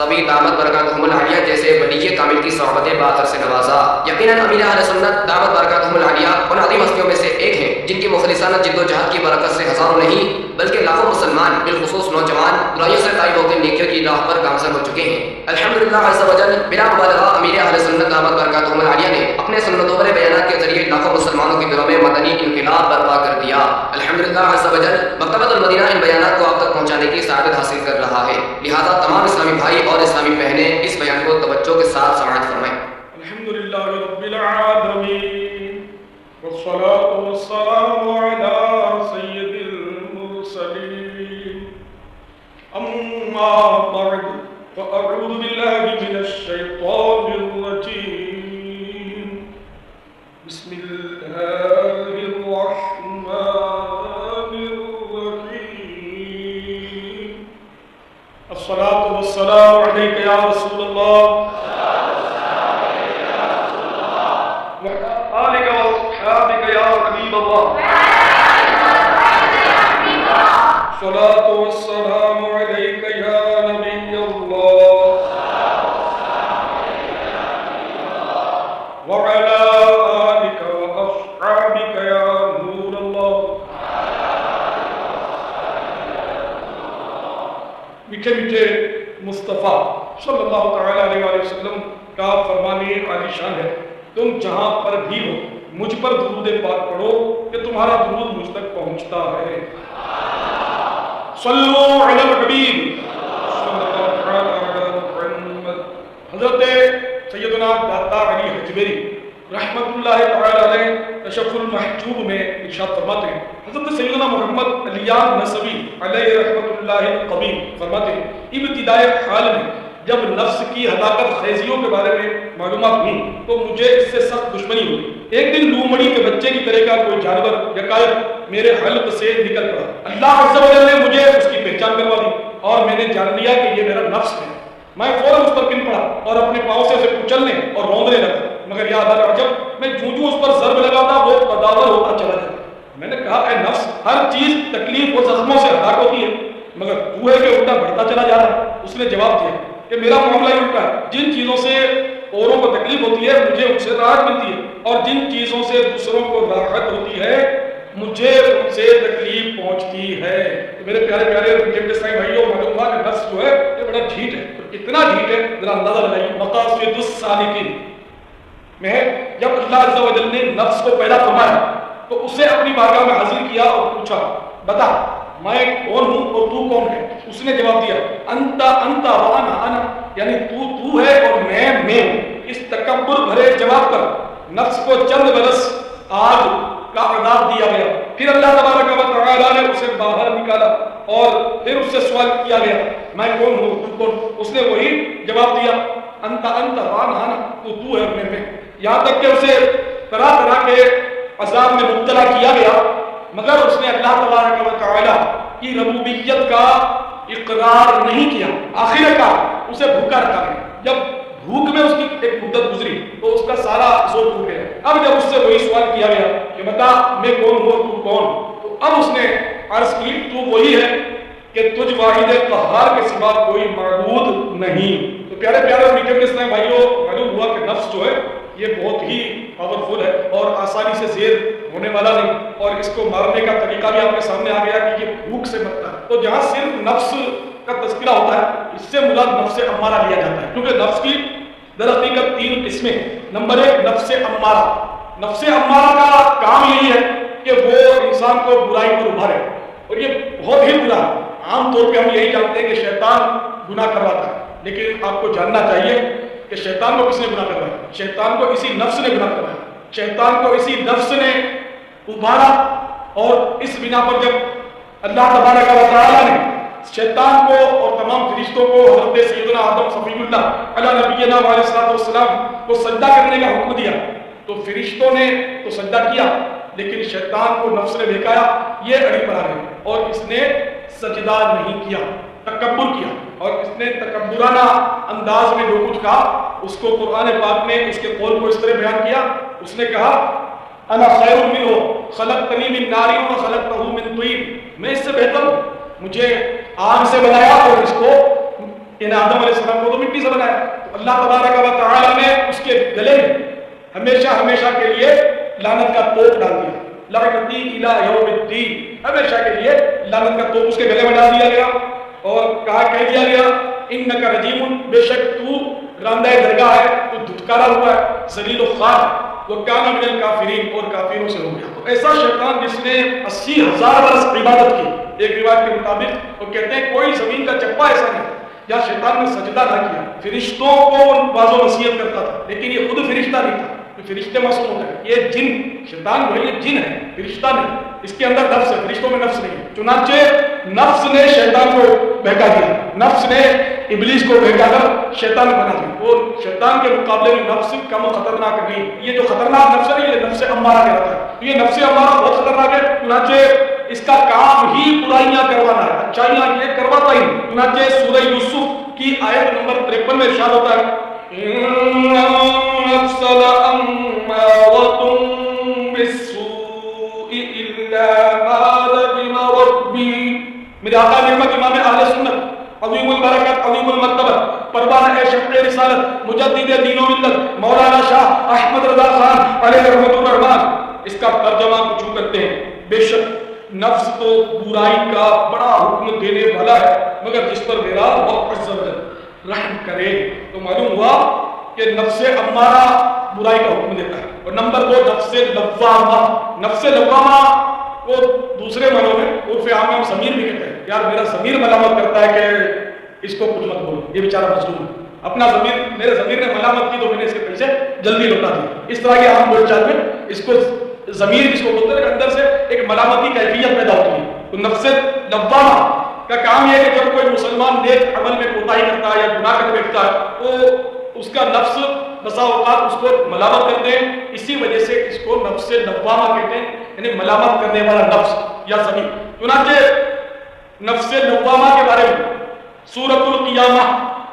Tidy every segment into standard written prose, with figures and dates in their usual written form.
ابھی دامت برکاتہم العالیہ جیسے ولی کامل کی صحبت باطر سے نوازا۔ یقیناً امین اہل سنت دامت برکاتہم العالیہ ان عظیم ہستیوں میں سے ایک ہیں جن کی مخلصانہ جد و جہد کی برکت سے ہزاروں نہیں بلکہ لاکھوں مسلمان بالخصوص نوجوان برائیوں سے طائب ہو کے نیکیوں کی راہ پر گامزن ہو چکے ہیں۔ الحمدللہ عز و جل بلا مبالغہ امیر اہل سنت دامت برکاتہم العالیہ نے اپنے سنتوں پر بیانات کے ذریعے لاکھوں مسلمانوں کے دلوں میں مدنی انقلاب برپا کر دیا۔ الحمدللہ عز و جل مکتبۃ المدینہ ان بیانات کو آپ تک پہنچانے کی سعادت حاصل کر رہا ہے، لہذا تمام اسلامی بھائی اور اسلامی بہنیں اس بیان کو توجہ کے ساتھ سماعت فرمائیں۔ الحمدللہ رب العالمین والصلاة والسلام علی سید المرسلین، اما بعد فاعوذ باللہ من الشیطان الرجیم، بسم اللہ الرحمن الرحیم، الصلاة والسلام علیک یا رسول اللہ وعلى آلك وأصحابك يا حبيب الله، الصلاة والسلام عليك يا نبي الله، وعلى آلك وأصحابك يا نور الله۔ میٹھے میٹھے مصطفیٰ صلی اللہ تعالیٰ علیہ وآلہ وسلم کا فرمان عالی شان ہے، تم جہاں پر بھی ہو مجھ پر درود پاک پڑھو کہ تمہارا درود مجھ تک پہنچتا ہے۔ صلو علی الحبیب صلی اللہ علیہ وسلم۔ حضرت سیدنا داتا علی حجویری رحمت اللہ تعالی علیہ کشف المحجوب میں ارشاد فرماتے ہیں، حضرت سیدنا محمد علیان نسبی علیہ رحمت اللہ القبیم فرماتے ہیں، ابتدائے حال میں جب نفس کی ہلاکت خیزیوں کے بارے میں معلومات ہوئی تو مجھے اس سے سخت دشمنی ہوئی۔ ایک دن لومڑی کے بچے کی طرح کا کوئی جانور یکایک میرے حلق سے نکل پڑا۔ اللہ عز و جل نے مجھے اس کی پہچان کروا دی اور میں نے جان لیا کہ یہ میرا نفس ہے۔ میں فوراً اس پر پن پڑا اور اپنے پاؤں سے اسے کچلنے اور روندنے لگا، مگر یا عجب، میں جوں اس پر ضرب لگاتا وہ تداور ہوتا چلا جاتا۔ میں نے کہا اے نفس، ہر چیز تکلیف و زخموں سے ہلاک ہوتی ہے مگر تو ہے کہ الٹا بڑھتا چلا جا رہا ہے۔ اس نے جواب دیا کہ میرا معاملہ ہی الٹا ہے، جن چیزوں سے اوروں کو تکلیف ہوتی ہے مجھے ان سے راحت ملتی ہے، اور جن چیزوں سے دوسروں کو راحت ہوتی ہے مجھے ان سے تکلیف پہنچتی ہے۔ تو میرے پیارے پیارے اسلامی بھائیوں، معلوم ہوا کہ نفس جو ہے یہ بڑا ڈھیٹ ہے، اور اتنا ڈھیٹ ہے ذرا اندازہ لگائیے۔ مقاصد السالکین میں جب اللہ عز و جل نے نفس کو پیدا فرمایا تو اسے اپنی بارگاہ میں حاضر کیا اور پوچھا بتا میں کون ہوں اور تو کون ہے؟ اس نے جواب دیا انت انت وانا انا، یعنی تو ہے اور میں ہوں۔ اس تکبر بھرے جواب پر نفس کو چند برس آگ کا عذاب دیا گیا، پھر اللہ تبارک و تعالی نے اسے باہر نکالا اور پھر اس سے سوال کیا گیا میں کون ہوں تو کون؟ اس نے وہی جواب دیا انت انت وانا انا، تو ہے اور میں۔ یہاں تک کہ اسے طرح طرح کے عذاب میں مبتلا کیا گیا مگر اس نے اللہ تبارک و تعالی کی ربوبیت کا اقرار نہیں کیا۔ آخر کار اسے بھوکا رکھا گیا، جب بھوک میں اس کی ایک مدت گزری تو اس کا سارا زور ٹوٹ گیا۔ اب جب اس سے وہی سوال کیا گیا کہ بتا میں کون ہوں اور تو کون، تو اب اس نے عرض کی تو وہی ہے کہ تجھ واحد قہار کے سوا کوئی معبود نہیں۔ تو پیارے پیارے میٹھے میٹھے اسلام بھائیوں، معلوم ہوا کہ نفس جو ہے یہ بہت ہی پاورفل ہے اور آسانی سے زیر ہونے والا نہیں، اور اس کو مارنے کا طریقہ بھی آپ کے سامنے آ گیا کہ یہ بھوک سے مرتا ہے۔ تو جہاں صرف نفس کا تذکرہ ہوتا ہے اس سے مراد نفس امارہ لیا جاتا ہے، کیونکہ نفس کی در حقیقت تین قسمیں۔ نمبر ایک نفس امارہ، نفس امارہ کا کام یہی ہے کہ وہ انسان کو برائی پر ابھارے، اور یہ بہت ہی برا ہے۔ عام طور پہ ہم یہی جانتے ہیں کہ شیطان گناہ کرواتا ہے، لیکن آپ کو جاننا چاہیے کہ شیطان کو کس نے گناہ کروایا؟ شیطان کو اسی نفس نے گناہ کروایا، شیطان کو اسی نفس نے ابھارا، اور اس بنا پر جب اللہ تبارک و تعالی نے شیطان کو اور تمام فرشتوں کو حضرت سیدنا آدم صفی اللہ علیہ نبینا علیہ السلام کو سجدہ کرنے کا حکم دیا تو فرشتوں نے تو سجدہ کیا، لیکن شیطان کو نفس نے بہکایا، یہ اڑی پر آ گئی اور اس نے سجدہ نہیں کیا، تکبر کیا، اور اس نے تکبرانہ انداز میں جو کچھ کہا اس کو قرآن پاک نے اس کے قول کو اس طرح بیان کیا۔ اس نے کہا انا خیر منہ خلقتنی من نار وخلقتہ من طین، میں اس سے بہتر ہوں، مجھے آگ سے بنایا اور اس کو یعنی آدم علیہ السلام کو تو مٹی سے بنایا، تو اللہ تبارک و تعالیٰ نے اس کے گلے میں ہمیشہ کے لیے لعنت کا توپ ڈال دیا، لعنتی الی یوم الدین، ہمیشہ کے لیے لعنت کا توپ اس کے گلے میں ڈال دیا گیا، اور کہہ دیا گیا انک رجیم، بے شک تو راندہ درگاہ ہے، تو دھتکارا ہوا ہے، ذلیل و خوار، وہ کان من الکافرین، اور کافروں سے ہو گیا۔ تو ایسا شیطان جس نے 80,000 برس عبادت کی، ایک روایت کے مطابق وہ کہتے ہیں کوئی زمین کا چپا ایسا نہیں یا شیطان نے سجدہ نہ کیا، فرشتوں کو واض و نصیحت کرتا تھا، لیکن یہ خود فرشتہ نہیں تھا، فرشتے معصوم ہوتے ہیں، یہ جن، شیطان جو ہے یہ جن ہے، فرشتہ نہیں، اس کے اندر نفس ہے، فرشتوں میں نفس نہیں ہے۔ چنانچہ نفس نے شیطان کو بہکا دیا، نفس نے ابلیس کو بہکا کر شیطان بنا دیا، اور شیطان کے مقابلے میں نفس کم و خطرناک نہیں، یہ جو خطرناک نفس ہے یہ نفس امارہ کہلاتا ہے، یہ نفس امارہ بہت خطرناک ہے، چنانچہ اس کا کام ہی برائیاں کروانا ہے، اچھائیاں یہ کرواتا ہی۔ چنانچہ سورہ یوسف کی آیت نمبر 53 میں ارشاد ہوتا ہے النفس لأمارة بالسوء إلا ما رحم ربي، میرے آقا نعمت امام اہل سنت عظیم البرکت عظیم المرتبہ پروان شفع رسالت مجدد دین و ملت مولانا شاہ احمد رضا خان علیہ رحمۃ الرحمان اس کا ترجمہ کچھ کرتے ہیں، بے شک نفس تو برائی کا بڑا حکم دینے والا ہے، مگر جس پر میرا رب عز و جل رحم کرے۔ تو معلوم ہوا کہ نفس امارہ برائی کا حکم دیتا ہے، اور نمبر 2 نفس لوامہ، نفس لوامہ کو دوسرے معنوں میں عرف عام میں ہم ضمیر بھی کہتے ہیں، یار میرا ضمیر ملامت کرتا ہے کہ اس کو کچھ مت بولو، یہ بیچارہ مظلوم ہے، اپنا ضمیر، میرے ضمیر نے ملامت کی تو میں نے اس کے پیچھے جلدی لوٹا دیا، اس طرح کے عام بول چال میں اس کو ضمیر جس کو بولتے ہیں اندر سے ایک ملامتی کیفیت پیدا ہوتی ہے۔ تو نفس لوامہ کا کام یہ ہے کہ جب کوئی مسلمان نیک عمل میں کوتاہی کرتا ہے یا گناہ کر بیٹھتا ہے تو اس کا نفس بسا اوقات اس کو ملامت کرتے ہیں، اسی وجہ سے اس کو نفس لوامہ کہتے ہیں، یعنی ملامت کرنے والا نفس یا ضمیر۔ چنانچہ نفس لوامہ کے بارے میں سورۃ القیامہ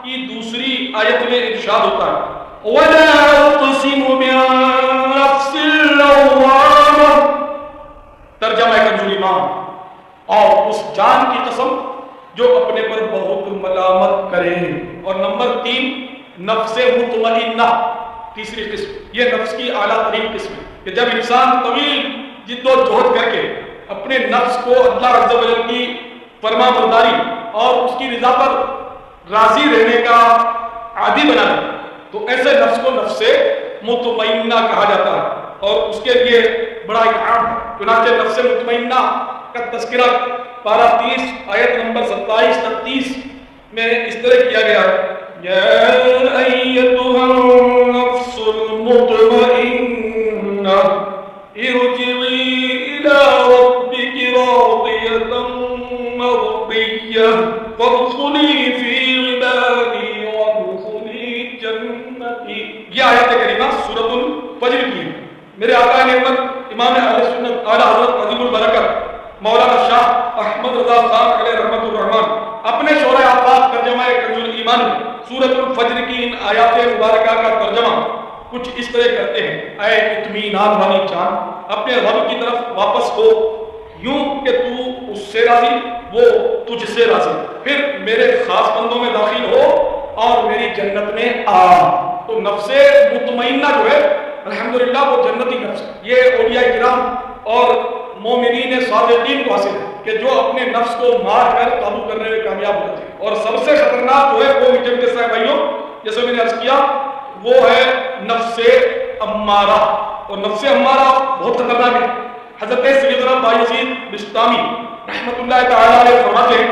کی دوسری آیت میں ارشاد ہوتا ہے وَلَا أُقْسِمُ بِالنَّفْسِ اللَّوَّامَةِ، ترجمہ کنزُ ایمان، اور اس جان کی قسم جو اپنے پر بہت ملامت کرے۔ اور نمبر 3 نفس مطمئنہ، تیسری قسم، یہ نفس کی اعلیٰ ترین قسم ہے کہ جب انسان طویل جد و جہد کر کے اپنے نفس کو اللہ عز و جل کی فرما برداری اور اس کی رضا پر راضی رہنے کا عادی بنا ہے، تو ایسے نفس کو نفس مطمئنہ کہا جاتا ہے، اور اس کے لیے بڑا انعام ہے۔ چنانچہ نفس مطمئنہ کا تذکرہ پارہ 30 آیت نمبر 27-33 میں اس طرح کیا گیا ہے یا ایتھا النفس المطمئنہ ارجعی الی ربک راضیۃ مرضیہ فادخلی فی عبادی وادخلی جنتی۔ یہ آیت کریمہ سورۃ الفجر کی ہے۔ میرے آقا نعمت امام اہل سنت اعلیٰ حضرت عظیم البرکت مولانا شاہ احمد رضا خان علیہ رحمۃ الرحمان اپنے شورۂ آفاق ترجمہ کنز ایمان میں سورۃ الفجر کی ان آیات مبارکہ کا ترجمہ کچھ اس طرح کرتے ہیں اے اطمینان والی جان، اپنے رب کی طرف واپس ہو، یوں کہ تو اس سے راضی وہ تجھ سے راضی، پھر میرے خاص بندوں میں داخل ہو اور میری جنت میں آ۔ تو نفس مطمئنہ جو ہے الحمدللہ وہ جنتی نفس ہے، یہ اولیاء کرام اور مومنین صادقین کو حاصل ہے کہ جو اپنے نفس کو مار کر قابو کرنے میں کامیاب ہوتے ہیں۔ اور سب سے خطرناک جو ہے وہ میٹھے کے صاحب بھائیوں جیسے میں نے عرض کیا وہ ہے نفس امارہ، اور نفس امارہ بہت خطرناک ہے۔ حضرت سیدنا بایزید بسطامی رحمۃ اللہ تعالیٰ علیہ فرماتے ہیں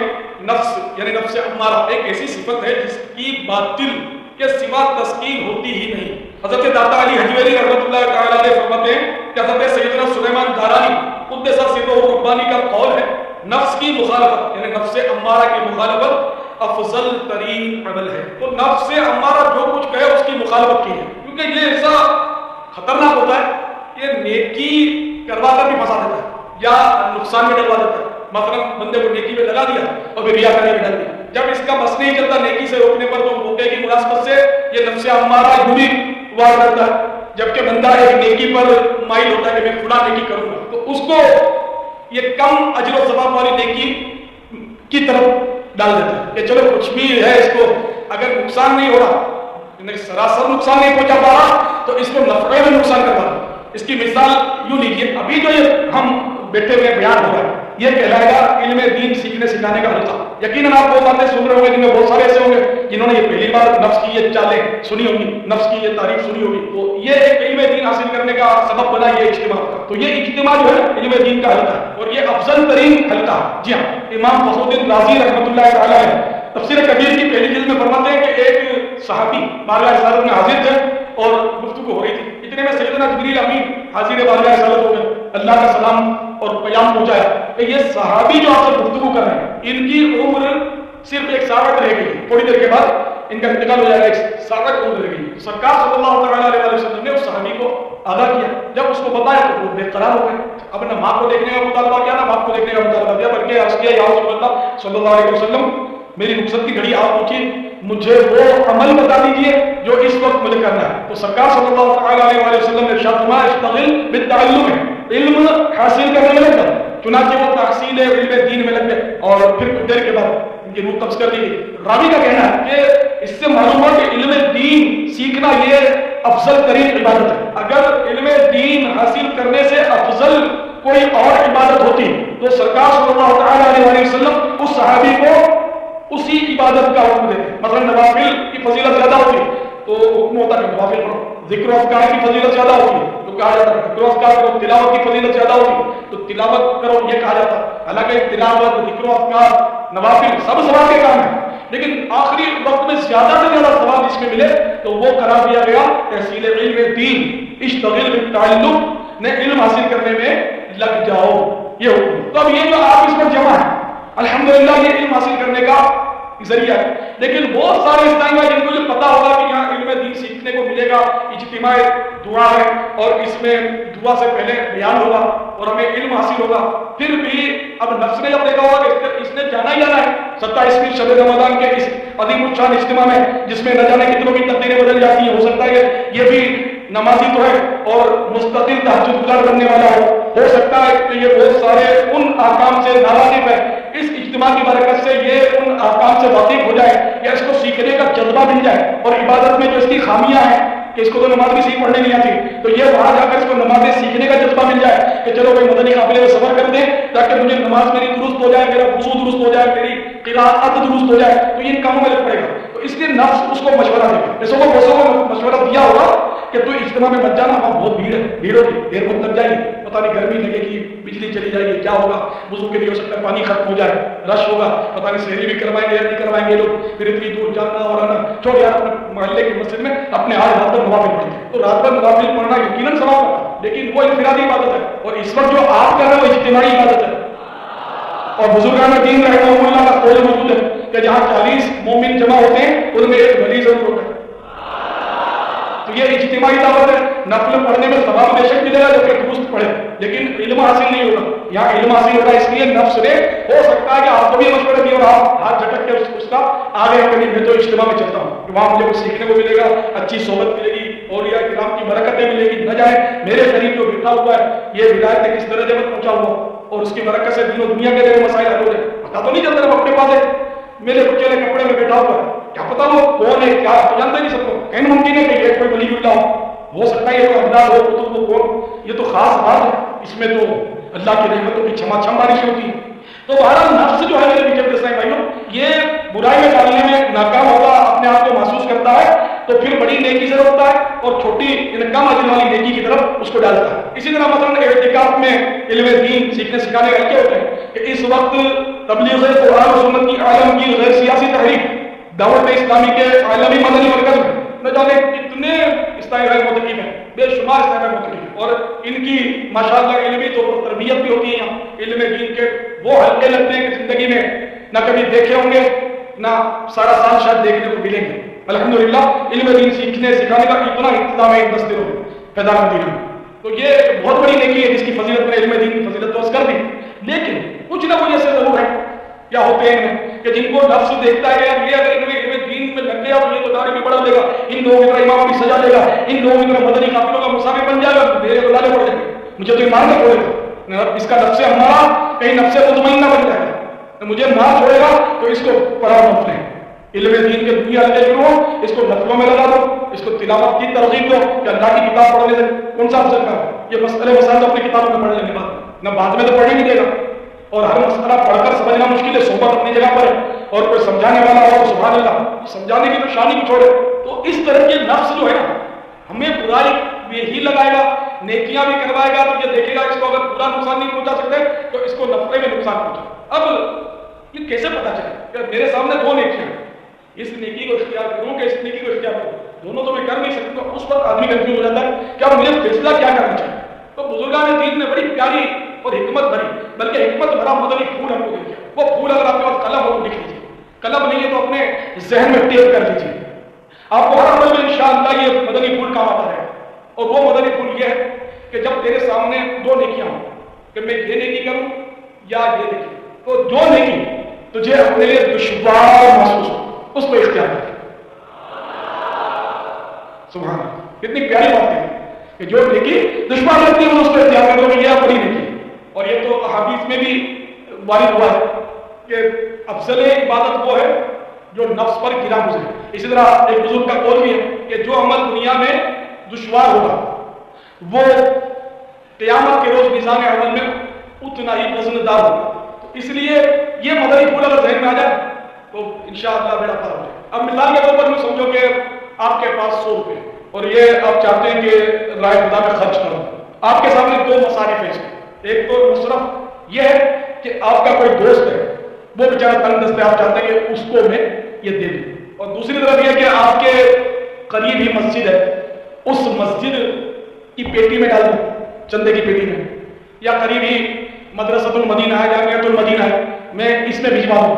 نفس یعنی نفس امارہ ایک ایسی صفت ہے جس کی باطل کے سوا تسکین ہوتی ہی نہیں۔ حضرت داتا علی حجویری رحمۃ اللہ تعالیٰ علیہ فرماتے ہیں کہ حضرت سیدنا سلیمان دارانی قدس سرہ ربانی کا قول ہے نفس کی مخالفت یعنی نفس امارہ کی مخالفت افضل ترین عمل ہے۔ تو نفس امارہ جو کچھ کہے اس کی مخالفت کی ہے، کیونکہ یہ ایسا خطرناک ہوتا ہے کہ نیکی کروا کر بھی پھنسا دیتا ہے یا نقصان میں ڈلوا دیتا ہے۔ مثلا بندے کو نیکی میں لگا دیا اور پھر ریاکاری میں ڈال دیا، جب اس کا بس نہیں چلتا نیکی سے روکنے پر تو موقع کی مناسبت سے یہ نفس امارہ یوں بھی وار کرتا ہے، جبکہ بندہ ایک نیکی پر مائل ہوتا ہے کہ میں فلاں نیکی کروں گا تو اس کو یہ کم اجر و ثواب والی نیکی کی طرف ڈال دیتے ہیں کہ چلو کچھ بھی ہے اس کو اگر نقصان نہیں ہو رہا سراسر نقصان نہیں پہنچا پا رہا تو اس کو نفع میں نقصان کروا دو. اس کی مثال یوں لیجیے ابھی جو یہ ہم بیٹھے ہوئے بیان ہو رہا ہے یہ کہلائے گا علم دین سیکھنے سکھانے کا حلقہ. یقیناً آپ وہ باتیں سن رہے ہوں گے جن میں بہت سارے ایسے ہوں گے جنہوں نے یہ پہلی بار نفس کی یہ چالیں سنی ہوگی نفس کی یہ تعریف سنی ہوگی تو یہ ایک علم دین حاصل کرنے کا سبب بنا یہ اجتماع کا. تو یہ اجتماع جو ہے علم دین کا حلقہ ہے اور یہ افضل ترین حلقہ ہے. جی ہاں امام فخر الدین رازی رحمۃ اللہ تعالیٰ ہے تفسیر کبیر کی پہلی جلد میں فرماتے ہیں کہ ایک صحابی بارگاہ رسالت میں حاضر تھے اور گفتگو ہو رہی تھی. اتنے میں سیدنا جبریل امین حاضر بارگاہ رسالت ہو گئے اللہ کا سلام اور پیام پہنچایا کہ یہ صحابی جو آپ سے گفتگو کر رہے ہیں ان کی عمر صرف ایک ساعت رہ گئی تھوڑی دیر کے بعد ان کا انتقال ہو جائے گا ایک ساعت عمر رہ گئی. سرکار صلی اللہ تعالیٰ علیہ وسلم نے اس صحابی کو آگاہ کیا جب اس کو بتایا تو وہ بے قرار ہو گئے. اب نہ ماں کو دیکھنے کا مطالبہ کیا نہ باپ کو دیکھنے کا مطالبہ کیا بلکہ عرض کیا یا رسول اللہ صلی اللہ علیہ وسلم میری رخصت کی گھڑی آپ پہنچی مجھے وہ عمل بتا دیجئے جو اس وقت مجھے کرنا ہے. تو سرکار صلی اللہ تعالیٰ علیہ وسلم نے ارشاد فرمایا اشتغل بالتعلم علم حاصل کرنے میں لگ گئے. چنانچہ وہ تحصیل علم دین میں لگ گئے اور پھر کچھ دیر کے بعد ان کی روح قبض کر دی گئی. راوی کا کہنا ہے کہ اس سے معلوم ہوا کہ علم دین سیکھنا یہ افضل ترین عبادت ہے. اگر علم دین حاصل کرنے سے افضل کوئی اور عبادت ہوتی تو سرکار صلی اللہ تعالیٰ علیہ وسلم اس صحابی کو اسی عبادت کا حکم دیتے. مثلا نوافل کی فضیلت زیادہ ہوتی تو حکم ہوتا ہے نوافل پڑھو. ذکر و اذکار کی فضیلت زیادہ ہوتی تو کہا جاتا ہے ذکر و اذکار کرو. تلاوت کی فضیلت زیادہ ہوتی تو تلاوت کرو یہ کہا جاتا ہے. حالانکہ تلاوت ذکر و اذکار نوافل سب ثواب کے کام ہیں لیکن آخری وقت میں زیادہ سے زیادہ ثواب جس میں ملے تو وہ قرار دیا گیا تحصیل علم دین اشتغل بالتعلم نے علم حاصل کرنے میں لگ جاؤ یہ حکم. تو اب یہ جو آپ اس پر جمع ہے الحمدللہ یہ علم حاصل کرنے کا ذریعہ ہے. لیکن بہت سارے اس ٹائم جن کو یہ پتا ہوگا کہ یہاں علم دین سیکھنے کو ملے گا اجتماع دعا ہے اور اس میں دعا سے پہلے بیان ہوگا اور ہمیں علم حاصل ہوگا پھر بھی اب نفس نے جب دیکھا ہوگا کہ اس نے جانا ہی جانا ہے 27ویں شب رمضان کے اس عظیم الشان اجتماع میں جس میں نہ جانے کتنوں کی تقدیریں بدل جاتی ہیں. ہو سکتا ہے یہ بھی نمازی تو ہے اور مستقل تہجد گزار بننے والا ہو سکتا ہے کہ یہ بہت سارے ان احکام سے ناواقف ہے. اس اجتماع کی برکت سے یہ ان احکام سے واقف ہو جائے یا اس کو سیکھنے کا جذبہ مل جائے اور عبادت میں جو اس کی خامیاں ہیں کہ اس کو تو نماز بھی صحیح پڑھنے نہیں آتی تو یہ وہاں جا کر اس کو نمازیں سیکھنے کا جذبہ مل جائے کہ چلو کوئی مدنی قافلے میں سفر کر دیں تاکہ مجھے نماز میری درست ہو جائے میرا وضو درست ہو جائے میری قراءت درست ہو جائے تو ان کاموں میں لگ پڑے گا. تو اس لیے نفس اس کو مشورہ دے گا. ایسوں کو بہت کو مشورہ دیا ہوگا کہ تو اجتماع میں مت جانا وہاں بہت بھیڑ ہوگی دیر بہت لگ جائے گی پتہ نہیں گرمی لگے گی بجلی چلی جائے گی کیا ہوگا وضو کے لیے ہو سکتا ہے پانی ختم ہو جائے رش ہوگا پتہ نہیں سحری بھی کروائیں گے یا نہیں کروائیں گے لوگ پھر اتنی دور جانا اور آنا. چھوڑ یار اپنے محلے کی مسجد میں اپنے آج رات بھر نوافل پڑھیں تو رات بھر نوافل پڑھنا یقیناً ثواب ہے لیکن وہ انفرادی عبادت ہے اور اس وقت جو آپ کر رہے ہیں وہ اجتماعی عبادت ہے. اور بزرگان دین رحمہ اللہ کا قول موجود ہے کہ جہاں 40 مومن جمع ہوتے ہیں ان میں ایک ولی ضرور ہوتا ہے. تو یہ اجتماعی دعوت ہے. نفل پڑھنے میں ثواب بے شک ملے گا جبکہ درست پڑھے لیکن علم حاصل نہیں ہوگا. یہاں علم حاصل ہوگا اس لیے نفس نے ہو سکتا ہے کہ آپ کو بھی مشورہ دیا اور آپ ہاتھ جھٹک کے اس کا آگے ہو کہ میں تو اجتماع میں چلتا ہوں کہ وہاں مجھے کچھ سیکھنے کو ملے گا اچھی صحبت ملے گی اولیاء کرام کی برکتیں ملے گی. نہ جائے میرے قریب جو بیٹھا ہوا ہے یہ ولایت کس درجے میں پہنچا ہوا اور اس کی برکت سے دین و دنیا کے میرے مسائل حل ہو رہے پتا تو نہیں چلتا وہ اپنے پاس ہے میرے بچے نے کپڑے میں بیٹھا ہوا ہے کیا پتا وہ کون ہے کیا جانتے نہیں سب کو کہیں ممکن ہے کہ یہ کوئی ولی اللہ ہو سکتا ہے یہ کوئی امداد ہو تو وہ کون یہ تو خاص بات ہے اس میں تو اللہ کی رحمتوں کی چھما چھم بارش ہوتی ہے. تو بہرحال نفس جو ہے میرے پیچھے دستے ہیں بھائیوں یہ برائی میں ڈالنے میں ناکام ہوتا اپنے آپ کو محسوس کرتا ہے تو پھر بڑی نیکی سے روکتا ہے اور چھوٹی کم اجر والی نیکی کی طرف اس کو ڈالتا ہے. اسی طرح مثلا اعتکاف میں علم دین سیکھنے سکھانے کا کیا ہوتا ہے کہ اس وقت تبلیغ قرآن و سنت کی عالم کی غیر سیاسی تحریک دعوت اسلامی کے عالمی مدنی مرکز میں نہ جانے کتنے استعمال متقیب ہیں بے شمار استعمال متقیب اور ان کی ماشاءاللہ علمی طور پر تربیت بھی ہوتی ہے یہاں علم دین کے وہ حلقے لگتے ہیں کہ زندگی میں نہ کبھی دیکھے ہوں گے نہ سارا سال شاید دیکھنے کو ملیں گے. الحمدللہ علم دین سیکھنے سکھانے کا اتنا انتظام ہے دس دنوں میں فیضان مدینہ میں تو یہ بہت بڑی نیکی ہے جس کی فضیلت میں علم دین کی فضیلت تو کر دی لیکن کچھ نہ کچھ ایسے ضرور ہے کیا ہوتے ہیں کہ جن کو نفس دیکھتا ہے کہ یہ اگر علم دین میں لگ گیا تو یہ تو داڑھی بھی بڑھا لے گا ان لوگوں کی طرح امام بھی سجا لے گا ان لوگوں کی طرح مدنی قافلوں کا مسافر بن جائے گا میرے تو لالے پڑ جائیں گے مجھے تو ایمان نہ پڑے گا اس کا نفس ہمارا کہیں نفس مطمئنہ بن جائے گا مجھے نہ چھوڑے گا تو اس کو پڑھاؤ نفلیں، علم دین کے دنیا لگے شروع ہو، اس کو نفلوں میں لگا دو، اس کو تلاوت کی ترغیب دو کہ اللہ کی کتاب پڑھنے سے کون سا افضل کام ہے؟ یہ مسئلے مسائل تو اپنی کتابوں میں پڑھ لینے بعد نہ بعد میں تو پڑھنے نہیں دے گا، اور ہر مسئلہ پڑھ کر سمجھنا مشکل ہے، صحبت اپنی جگہ پر ہے، اور کوئی سمجھانے والا ہو تو سبحان اللہ، سمجھانے کی تو شان ہی کچھ اور ہے۔ تو اس طرح کے نفس جو ہے نا ہمیں برائی یہی لگائے گا، نیکیاں بھی کروائے گا، تو یہ دیکھے گا اس کو اگر برا نقصان نہیں پہنچا سکتے تو اس کو نفرے میں نقصان پہنچا۔ اب یہ کیسے پتا چلے کہ میرے سامنے دو نیکیاں ہیں، اس نیکی کو اختیار کروں کہ اس نیکی کو اختیار کروں، دونوں تو میں کر نہیں سکتا، اس وقت آدمی کنفیوز ہو جاتا ہے کہ اب مجھے فیصلہ کیا کرنا چاہیے۔ تو بزرگان دین نے بڑی پیاری اور حکمت بھری، بلکہ حکمت بھرا مدنی پھول ہم کو دے دیا۔ وہ پھول اگر آپ کے پاس قلم ہو تو لکھ لیجیے، قلم نہیں ہے تو اپنے ذہن میں ٹیپ کر لیجیے، آپ کو ہر عمل میں انشاءاللہ یہ مدنی پھول کام آتا ہے۔ اور وہ مدنی پھول یہ ہے کہ جب تیرے سامنے دو نیکیاں ہوں کہ میں یہ نیکی کروں یا یہ نیکی، تو جو نیکی تجھے اپنے لیے دشوار محسوس ہو اس کو اختیار کر۔ سبحان اللہ، کتنی پیاری بات ہے کہ جو نیکی دشوار لگتی ہے اس کو اختیار کر دو، یہ بڑی نیکی۔ اور یہ تو احادیث میں بھی وارد ہوا ہے کہ افضل عبادت وہ ہے جو نفس پر گرا گزرے۔ اسی طرح ایک بزرگ کا قول بھی ہے کہ جو عمل دنیا میں دشوار ہوگا وہ قیامت کے روز میزان عمل میں اتنا ہی وزن دار ہوگا۔ تو اس لیے یہ مدنی پھول اگر ذہن میں آ جائے تو انشاءاللہ بیڑا پار ہو جائے۔ اب مثال کے طور پر میں سمجھو کہ آپ کے پاس 100 روپے اور یہ آپ چاہتے ہیں کہ رائے خدا میں خرچ کروں، آپ کے سامنے دو مصارف ہیں، ایک تو مصرف یہ ہے کہ آپ کا کوئی دوست ہے وہ بیچارہ تنگ دست ہے، آپ چاہتے ہیں کہ اس کو میں یہ دے دوں، اور دوسری طرف یہ کہ آپ کے قریب ہی مسجد ہے، اس مسجد کی پیٹی میں ڈال دوں، چندے کی پیٹی میں، یا قریب ہی مدرسۃ المدینہ ہے، جامعۃ المدینہ ہے، میں اس میں بھجوا دوں۔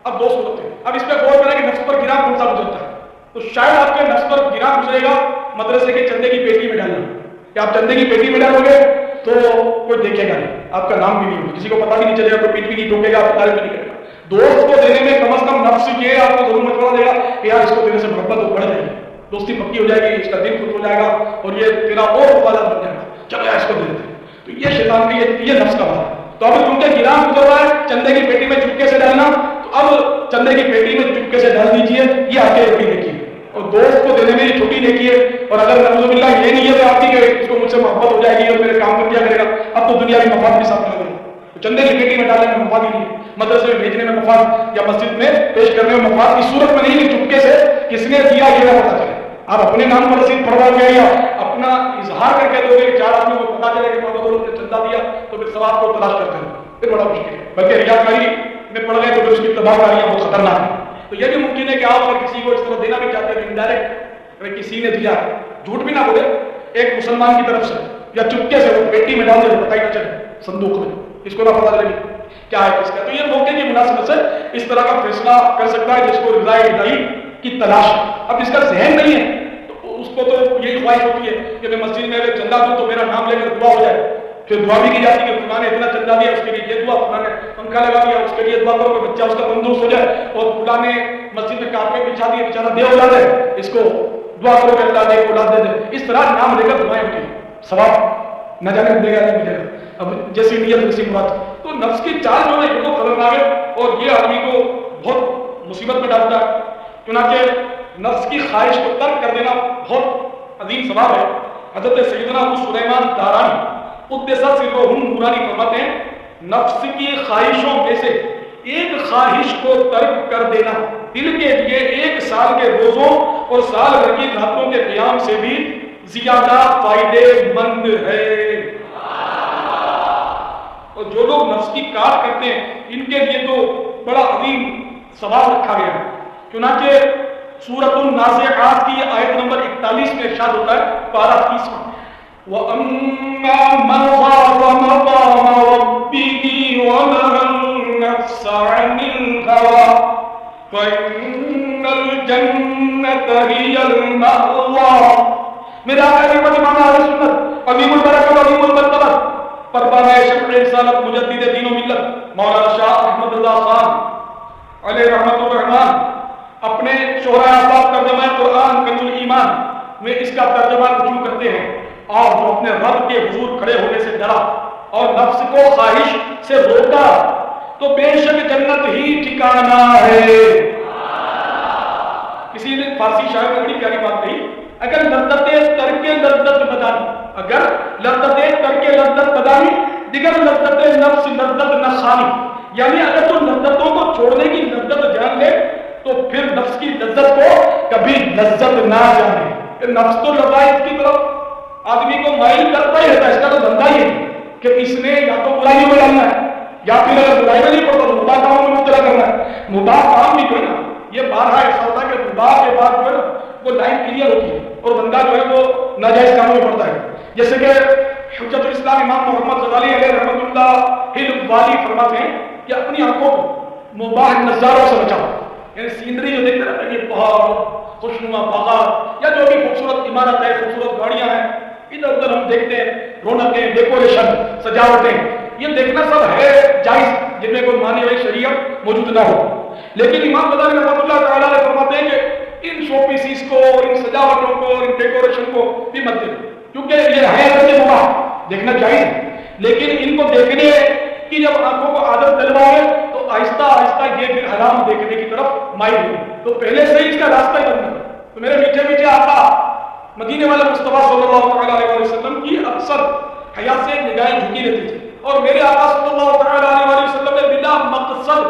اب دو صورت ہے، اب اس پہ غور کریں کہ نفس پر گراں کون سا گزرتا ہے، تو شاید آپ کے نفس پر گراں گزرے گا مدرسے کے چندے کی پیٹی میں ڈالنا، کہ آپ چندے کی پیٹی میں ڈالو گے تو کوئی دیکھے گا نہیں، آپ کا نام بھی نہیں ہوگا، کسی کو پتہ بھی نہیں چلے گا، کوئی پیٹ بھی نہیں ٹوکے گا، آپ تعریف بھی نہیں کرے گا۔ دوست کو دینے میں کم از کم نفس یہ آپ کو ضرور مشورہ دے گا کہ یار اس کو دینے سے محبت بڑھ جائے گی، دوستی پکی ہو جائے گی، اس کا دل خوش ہو جائے گا اور یہ تیرا اور وفادار بن جائے گا، چلو یار اس کو دے دیتے ہیں۔ تو یہ شیطان کی یہ نفس کا بات ہے۔ تو اب کیونکہ گراں گزر رہا ہے چندے کی پیٹی میں چپکے سے ڈالنا، تو اب چندے کی پیٹی میں چپکے سے ڈال دیجئے، یہ آپ کے بڑی نیکی ہے، اور دوست کو دینے میں یہ چھوٹی نیکی ہے۔ اور اگر نعوذ باللہ یہ نیت ہے آپ کی کہ اس کو مجھ سے محبت ہو جائے گی اور میرے کام کر دیا کرے گا، اب تو دنیا کی مفاد کے ساتھ لگے، چندے کی پیٹی میں ڈالنے میں مفاد ہی نہیں ہے، مدرسے میں بھیجنے میں مفاد یا مسجد میں پیش کرنے میں مفاد، اس صورت میں نہیں کہ چپکے سے کس نے دیا یہ نہ پتا چلے۔ آپ اپنے نام پر رسید پڑھوا کے یا اپنا اظہار کر کے دو گے کہ 4 آدمیوں کو پتا چلے کہ محمد نے چندہ دیا، تو پھر ثواب کو تلاش کرتے ہیں، پھر بڑا مشکل ہے، بلکہ ریاکاری میں پڑ گئے تو پھر اس کی تباہ کاریاں بہت خطرناک ہیں۔ تو یہ بھی ممکن ہے کہ آپ اگر کسی کو اس طرح دینا بھی چاہتے ہیں انڈائریکٹ، اگر کسی نے دیا جھوٹ بھی نہ بولے ایک مسلمان کی طرف سے، یا چپکے سے وہ پیٹی میں ڈال دے، پتہ ہی نہ چلے صندوق میں، اس کو نہ پتہ چلے کیا ہے کس کا، تو یہ موقع کی مناسبت سے اس طرح کا فیصلہ کر سکتا ہے جس کو رضائے الہی کی تلاش۔ اب جس کا ذہن نہیں ہے تو اس کو تو یہی خواہش ہوتی ہے کہ میں مسجد میں اگر چندہ دوں تو میرا نام لے کر دعا ہو جائے، پھر دعا بھی کی جاتی ہے کہ فلاں نے اتنا چندہ دیا اس کے لیے یہ دعا، فلاں نے پنکھا لگا دیا اس کے لیے دعا کرو کہ بچہ اس کا تندرست ہو جائے، اور فلاں نے مسجد میں کارپیٹ بچھا دی بیچارہ بے اولاد ہے اس کو دعا کرو کہ اللہ نے اولاد دے دے۔ اس طرح نام لے کر دعائیں ہوتی ہیں، ثواب نہ جانے ملے گا نہیں ملے گا، اب جیسی نیت ویسی مراد۔ تو نفس کی چال جو ہے یہ تو خطرناک ہے اور یہ آدمی کو بہت مصیبت میں ڈالتا ہے، چنانچہ نفس کی خواہش کو ترک کر دینا بہت عظیم ثواب ہے۔ حضرت سیدنا ابو سلیمان دارانی قدس سرہم نورانی فرماتے ہیں نفس کی خواہشوں میں سے ایک خواہش کو ترک کر دینا دل کے لیے 1 سال کے روزوں اور سال بھر کی راتوں کے قیام سے بھی زیادہ فائدے مند ہے۔ اور جو لوگ نفس کی کاٹ کرتے ہیں ان کے لیے تو بڑا عظیم ثواب رکھا گیا ہے۔ چنانچہ سورۃ النازعات کی آیت نمبر 41 میں ارشاد ہوتا ہے، پارہ 30واں، وَأَمَّا مَنْ خَافَ مَقَامَ رَبِّهِ وَنَهَى النَّفْسَ عَنِ الْهَوَىٰ فَإِنَّ الْجَنَّةَ هِيَ الْمَأْوَىٰ۔ میرا امام اہل سنت عظیم البرکت عظیم المرتبت پروانہ شمع رسالت مجدد دین و ملت مولانا شاہ احمد رضا خان علیہ رحمت الرحمان اپنے شہرۂ آباد ترجمہ قرآن کنز الایمان میں اس کا ترجمہ رجوع کرتے ہیں، اور جو اپنے رب کے حضور کھڑے ہونے سے ڈرا اور نفس کو خواہش سے روکا تو بے شک جنت ہی ٹھکانہ ہے۔ کسی نے فارسی شاعر نے بڑی پیاری بات کہی، اگر لذت ترک لذت بدانی، اگر لذت ترک لذت بدانی دیگر لذت نفس لذت نخانی، یعنی اگر تو لذتوں کو چھوڑنے کی لذت جان لے تو پھر نفس کی لذت کو کبھی لذت نہ جانے۔ نفس تو لذائذ کی طرف آدمی کو مائل کرتا ہی رہتا ہے، اس کا تو دھندا ہی ہے کہ اس نے یا تو برائی میں ڈالنا ہے یا پھر اگر برائی میں نہیں پڑتا تو مباح کاموں میں مبتلا کرنا ہے۔ مباح کام بھی جو ہے نا، یہ بارہا ایسا ہوتا ہے کہ مباح کے بعد جو ہے نا وہ لائن کلیئر ہوتی ہے اور بندہ جو ہے وہ ناجائز کاموں میں پڑتا ہے۔ جیسے کہ حجت الاسلام امام محمد غزالی علیہ رحمۃ اللہ والی فرماتے ہیں کہ اپنی آنکھوں کو مباح نظاروں سے بچاؤ، یعنی سینری جو دیکھتے رہتے ہیں یہ پہاڑ، خوشنما باغات یا جو بھی خوبصورت عمارت ہے، خوبصورت گاڑیاں ہیں، ادھر ادھر ہم دیکھتے ہیں، رونقیں، ڈیکوریشن، سجاوٹیں، یہ دیکھنا سب ہے جائز، جن میں کوئی مانی ہوئی شریعت موجود نہ ہو۔ لیکن امام غزالی رحمۃ اللہ تعالیٰ علیہ فرماتے ہیں کہ ان شو پیسز کو، ان سجاوٹوں کو، ان ڈیکوریشن کو بھی مت دیکھو، کیونکہ یہ ہے اگرچہ مباح، دیکھنا چاہیے، لیکن ان کو دیکھنے کی جب آنکھوں کو عادت دلوائے تو آہستہ آہستہ یہ پھر حرام دیکھنے کی طرف مائل ہو، تو پہلے سے ہی اس کا راستہ ہی بننا۔ تو میرے میٹھے میٹھے آقا مدینے والے مصطفیٰ صلی اللہ علیہ وسلم کی اکثر حیا سے نگاہیں جھکی رہتی تھی، اور میرے آقا صلی اللہ علیہ وسلم نے بلا مقصد